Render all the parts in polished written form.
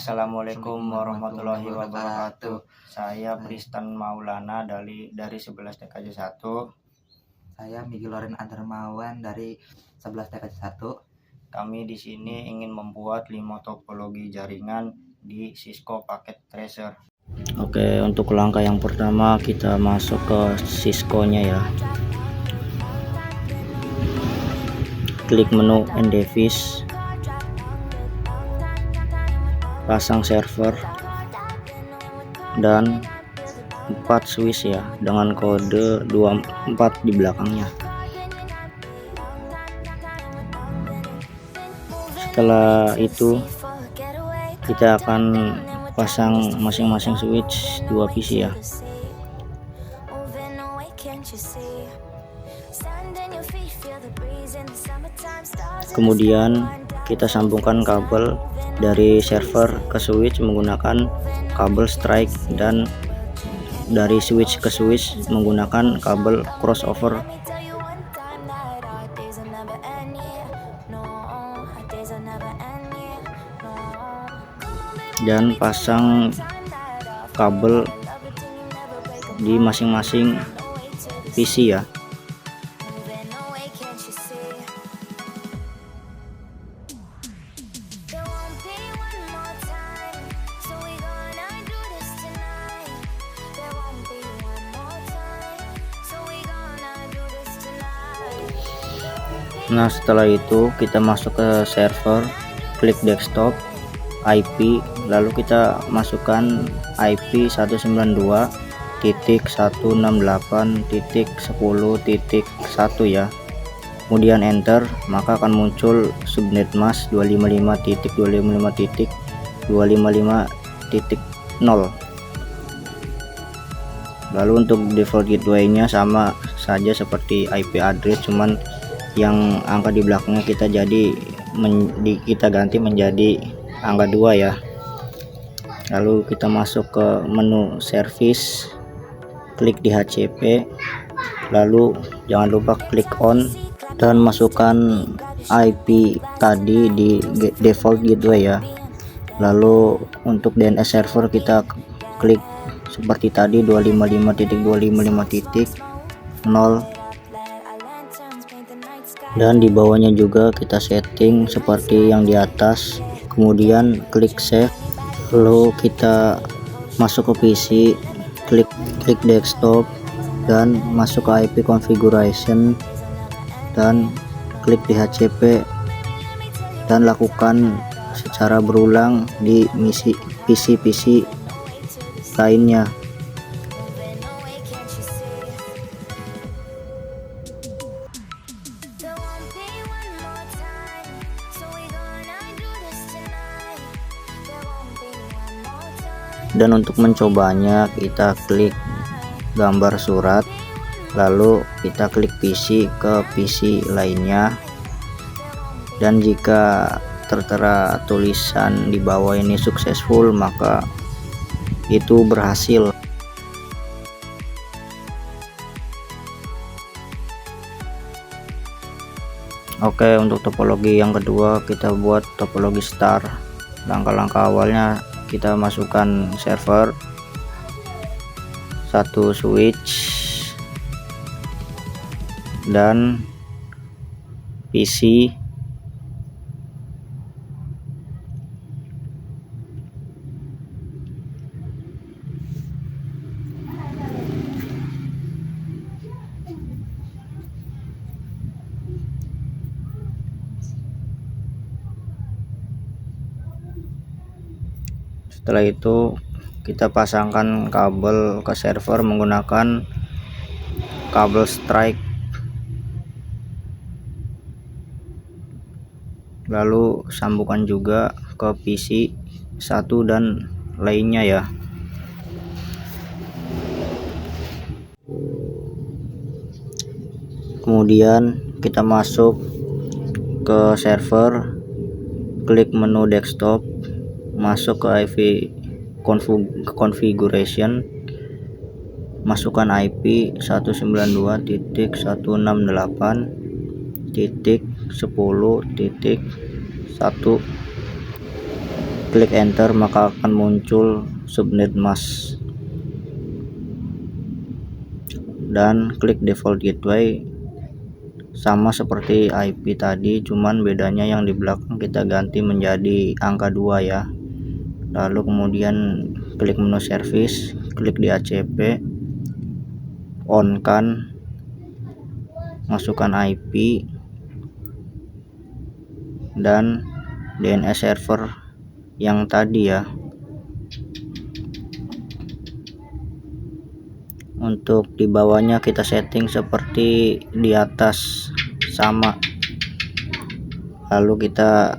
Assalamualaikum warahmatullahi wabarakatuh. Saya Pristan Maulana dari 11 TKJ 1. Saya Miguel Loren Andarmawan dari 11 TKJ 1. Kami di sini ingin membuat 5 topologi jaringan di Cisco Packet Tracer. Oke, untuk langkah yang pertama kita masuk ke Cisco-nya ya. Klik menu Endevis, pasang server dan 4 switch ya dengan kode 24 di belakangnya. Setelah itu kita akan pasang masing-masing switch 2 PC ya. Kemudian kita sambungkan kabel dari server ke switch menggunakan kabel strike dan dari switch ke switch menggunakan kabel crossover. Dan pasang kabel di masing-masing PC ya. Nah, setelah itu kita masuk ke server, klik desktop, IP, lalu kita masukkan IP 192.168.10.1 ya. Kemudian enter, maka akan muncul subnet mask 255.255.255.0. Lalu untuk default gateway-nya sama saja seperti IP address, cuman yang angka di belakangnya kita ganti menjadi angka 2 ya. Lalu kita masuk ke menu service, klik di HCP, lalu jangan lupa klik on dan masukkan IP tadi di default gateway ya. Lalu untuk DNS server kita klik seperti tadi 255.255.0, dan di bawahnya juga kita setting seperti yang di atas. Kemudian klik save, lalu kita masuk ke PC, klik desktop dan masuk ke IP configuration dan klik di HCP dan lakukan secara berulang di PC lainnya. Dan untuk mencobanya kita klik gambar surat, lalu kita klik PC ke PC lainnya, dan jika tertera tulisan di bawah ini successful, maka itu berhasil. Oke, untuk topologi yang kedua kita buat topologi star. Langkah-langkah awalnya kita masukkan server, 1 switch dan PC. Setelah itu kita pasangkan kabel ke server menggunakan kabel strike, lalu sambungkan juga ke PC 1 dan lainnya ya. Kemudian kita masuk ke server, klik menu desktop, masuk ke IP configuration, masukkan IP 192.168.10.1, klik enter maka akan muncul subnet mask, dan klik default gateway. Sama seperti IP tadi, cuman bedanya yang di belakang kita ganti menjadi angka 2 ya. Lalu kemudian klik menu service, klik di DHCP, on kan, masukkan IP dan DNS server yang tadi ya. Untuk di bawahnya kita setting seperti di atas, sama. Lalu kita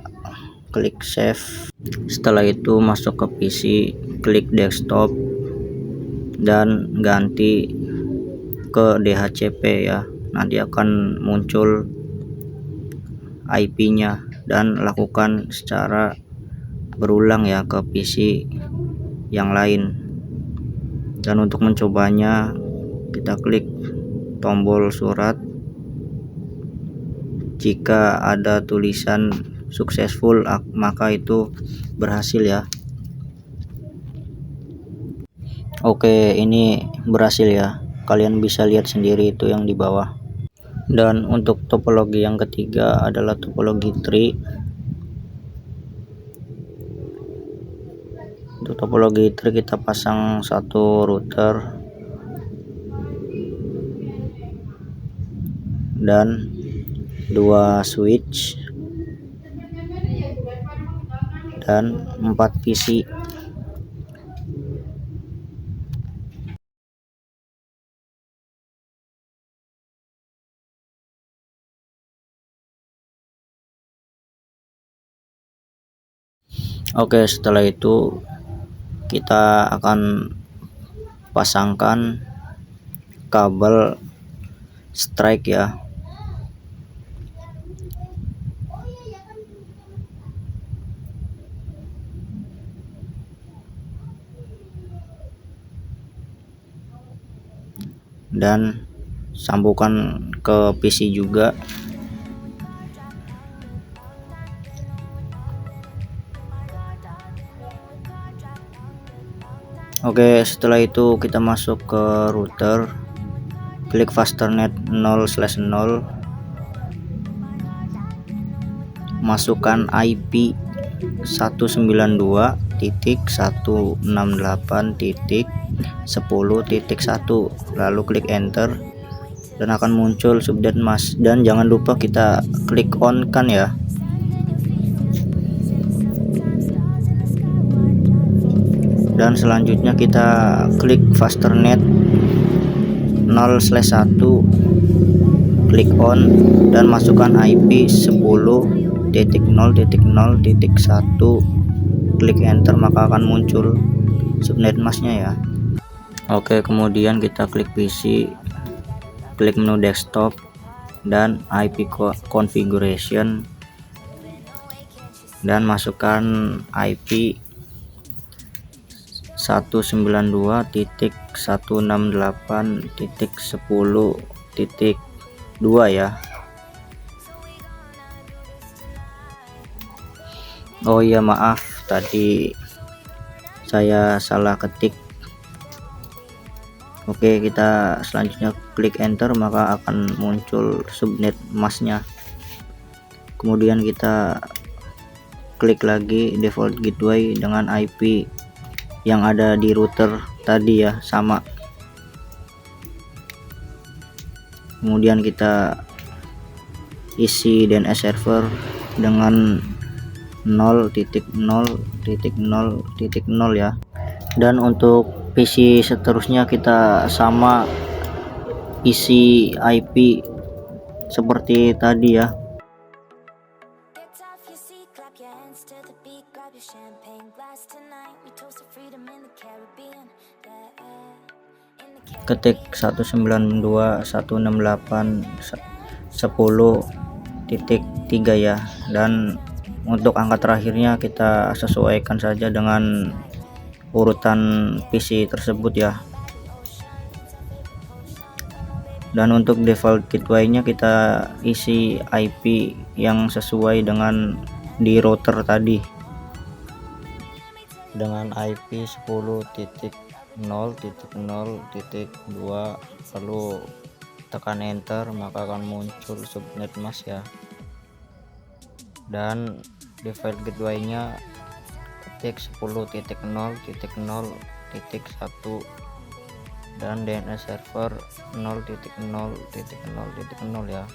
klik save. Setelah itu masuk ke PC, klik desktop dan ganti ke DHCP ya. Nanti akan muncul IP-nya, dan lakukan secara berulang ya ke PC yang lain. Dan untuk mencobanya, kita klik tombol surat. Jika ada tulisan successful, maka itu berhasil ya. Oke, ini berhasil ya. Kalian bisa lihat sendiri itu yang di bawah. Dan untuk topologi yang ketiga adalah topologi tree. Untuk topologi tree kita pasang satu router dan 2 switch dan 4 PC. Oke, setelah itu kita akan pasangkan kabel strike ya. Dan sambungkan ke PC juga. Oke, setelah itu kita masuk ke router, klik fasternet 0/0, masukkan IP 192.168.10.1, lalu klik enter dan akan muncul subnet mask. Dan jangan lupa kita klik on kan ya. Dan selanjutnya kita klik fasternet 0/1, klik on dan masukkan IP 10.0.0.1, klik enter maka akan muncul subnet masknya ya. Oke, kemudian kita klik PC, klik menu desktop dan IP configuration, dan masukkan IP 192.168.10.2 ya. Oh iya, maaf tadi saya salah ketik. Oke, kita selanjutnya klik enter maka akan muncul subnet masknya. Kemudian kita klik lagi default gateway dengan IP yang ada di router tadi ya, sama. Kemudian kita isi DNS server dengan 0.0.0.0 ya. Dan untuk PC seterusnya kita sama isi IP seperti tadi ya. Ketik 192.168.10.3 ya. Dan untuk angka terakhirnya kita sesuaikan saja dengan urutan PC tersebut ya. Dan untuk default gateway-nya kita isi IP yang sesuai dengan di router tadi. dengan IP 10.0.0.2, lalu tekan enter maka akan muncul subnet mask ya. Dan di file gateway-nya ketik 10.0.0.1 dan DNS server 0.0.0.0 ya.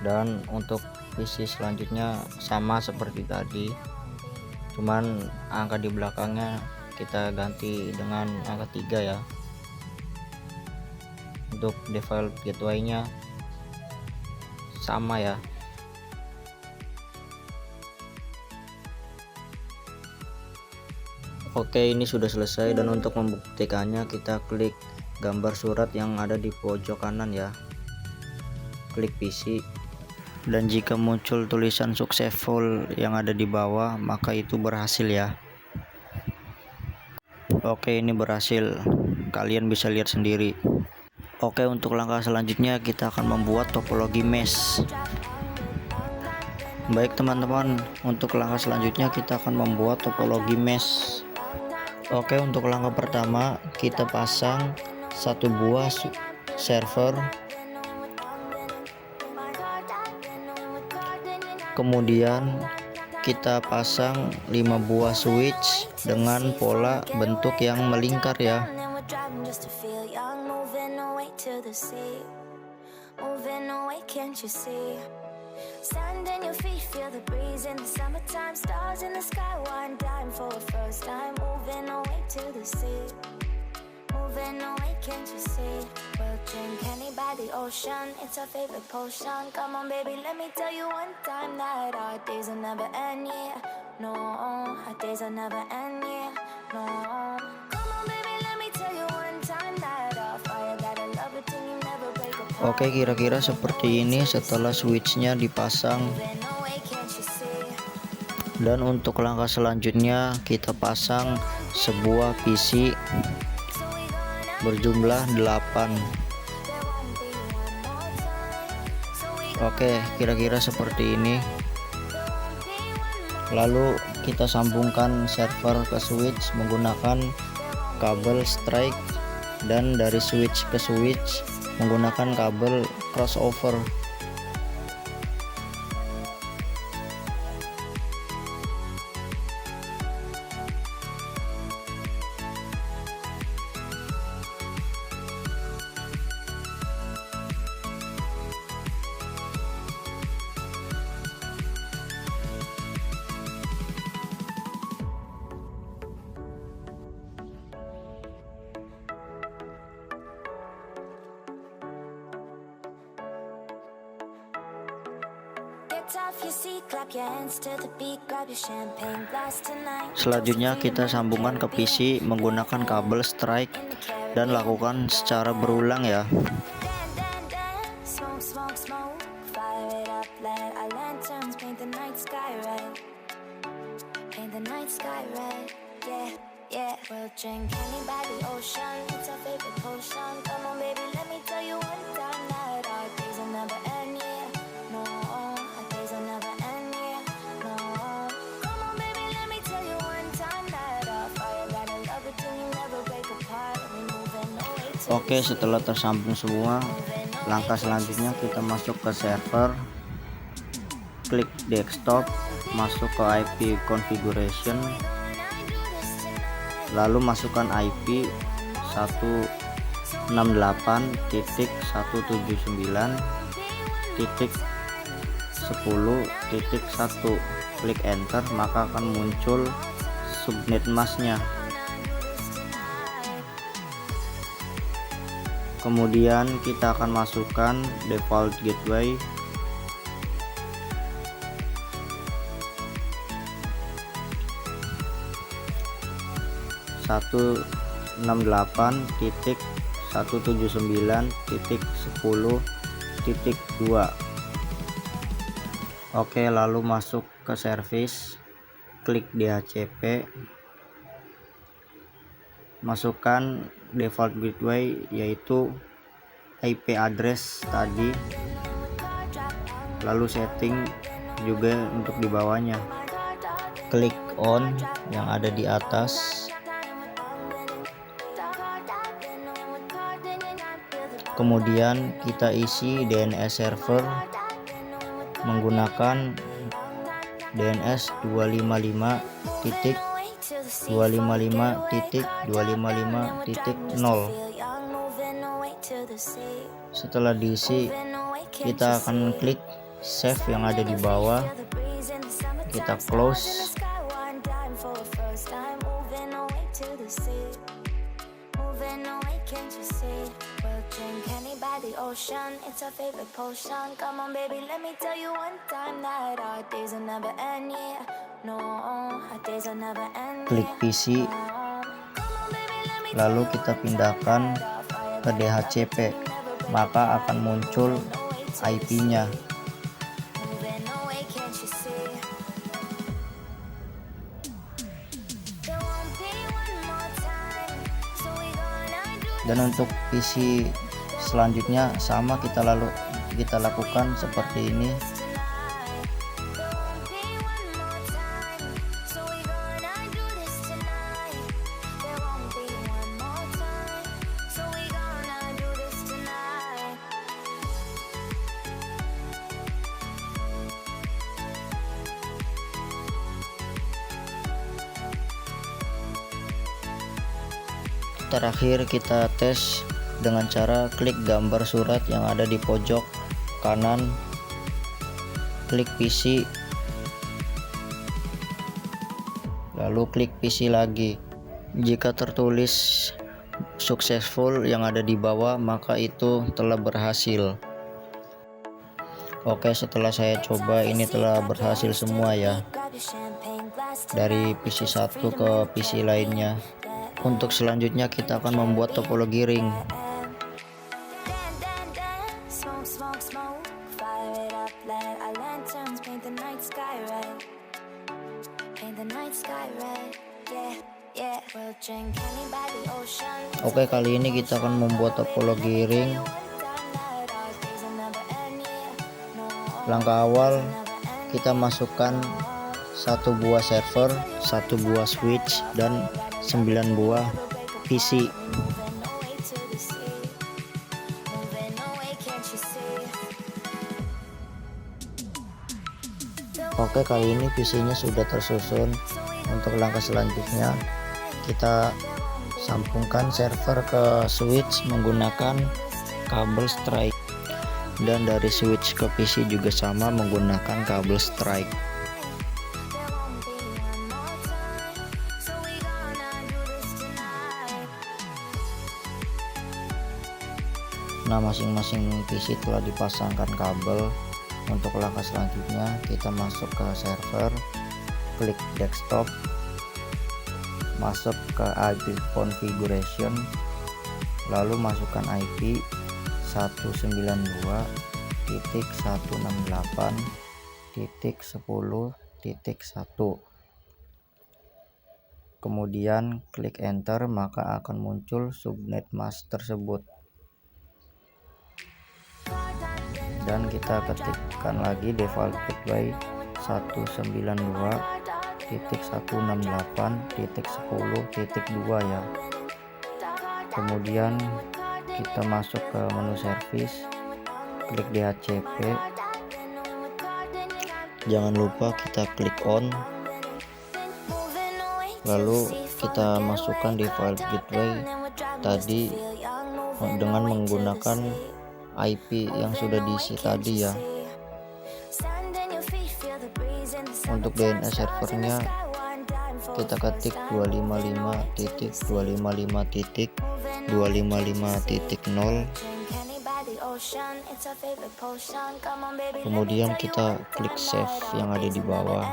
Dan untuk PC selanjutnya sama seperti tadi, cuman angka di belakangnya kita ganti dengan angka 3 ya. Untuk default gateway-nya sama ya. Oke, ini sudah selesai, dan untuk membuktikannya kita klik gambar surat yang ada di pojok kanan ya. Klik PC, dan jika muncul tulisan successful yang ada di bawah maka itu berhasil ya. Oke, ini berhasil, kalian bisa lihat sendiri. Oke, untuk langkah selanjutnya kita akan membuat topologi mesh. Baik teman-teman, untuk langkah selanjutnya kita akan membuat topologi mesh. Oke, untuk langkah pertama kita pasang satu buah server, kemudian kita pasang 5 buah switch dengan pola bentuk yang melingkar ya. Stand in your feet, feel the breeze in the summertime. Stars in the sky, one dime for a first time. Moving away to the sea, moving away, can't you see? We'll drink honey by the ocean, it's our favorite potion. Come on baby, let me tell you one time that our days will never end, yeah. No, our days will never end, yeah. No, come on baby, let me tell you one time that our fire got a love it till you never break apart. Oke, kira-kira seperti ini setelah switchnya dipasang. Dan untuk langkah selanjutnya kita pasang sebuah PC berjumlah 8. Oke, kira-kira seperti ini. Lalu kita sambungkan server ke switch menggunakan kabel strike, dan dari switch ke switch menggunakan kabel crossover. Selanjutnya kita sambungkan ke PC menggunakan kabel strike dan lakukan secara berulang ya. Oke, setelah tersambung semua, langkah selanjutnya kita masuk ke server, klik desktop, masuk ke IP configuration, lalu masukkan IP 168.179.10.1, klik enter maka akan muncul subnet masknya. Kemudian kita akan masukkan default gateway, satu 168.179.10.2. Oke, lalu masuk ke service, klik DHCP, masukkan default gateway yaitu IP address tadi, lalu setting juga untuk di bawahnya. klik on yang ada di atas, kemudian kita isi DNS server menggunakan DNS 255.255.255.0. Setelah diisi, kita akan klik save yang ada di bawah, kita close. The ocean, it's our favorite potion. Come on, baby, let me tell you one time that our days will never end. Yeah, no, our days will never end. Klik PC, lalu kita pindahkan ke DHCP, maka akan muncul IP-nya. Dan untuk PC selanjutnya sama, kita lakukan seperti ini. Terakhir kita tes dengan cara klik gambar surat yang ada di pojok kanan, klik PC, lalu klik PC lagi. Jika tertulis successful yang ada di bawah, maka itu telah berhasil. Oke, setelah saya coba ini telah berhasil semua ya, dari PC satu ke PC lainnya. Untuk selanjutnya kita akan membuat topologi ring. Oke, kali ini kita akan membuat topologi ring. Langkah awal, kita masukkan satu buah server, satu buah switch, dan 9 buah PC. Oke, kali ini PC-nya sudah tersusun. Untuk langkah selanjutnya, kita sambungkan server ke switch menggunakan kabel strike, dan dari switch ke PC juga sama menggunakan kabel strike. Nah, masing-masing PC telah dipasangkan kabel. Untuk langkah selanjutnya, kita masuk ke server, klik desktop, masuk ke IP configuration, lalu masukkan IP 192.168.10.1. Kemudian klik enter, maka akan muncul subnet mask tersebut. Dan kita ketikkan lagi default gateway 192.168.10.2 ya. Kemudian kita masuk ke menu service, klik DHCP, jangan lupa kita klik on, lalu kita masukkan default gateway tadi dengan menggunakan IP yang sudah diisi tadi ya. Untuk DNS servernya kita ketik 255.255.255.0. Kemudian kita klik save yang ada di bawah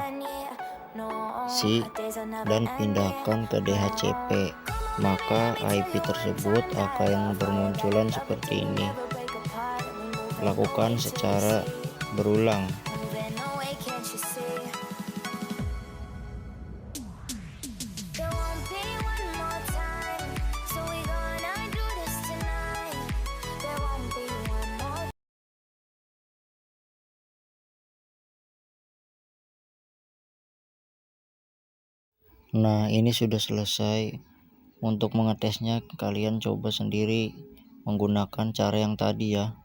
dan pindahkan ke DHCP, maka IP tersebut akan bermunculan seperti ini. Lakukan secara berulang. Nah, ini sudah selesai. Untuk mengetesnya kalian coba sendiri menggunakan cara yang tadi ya.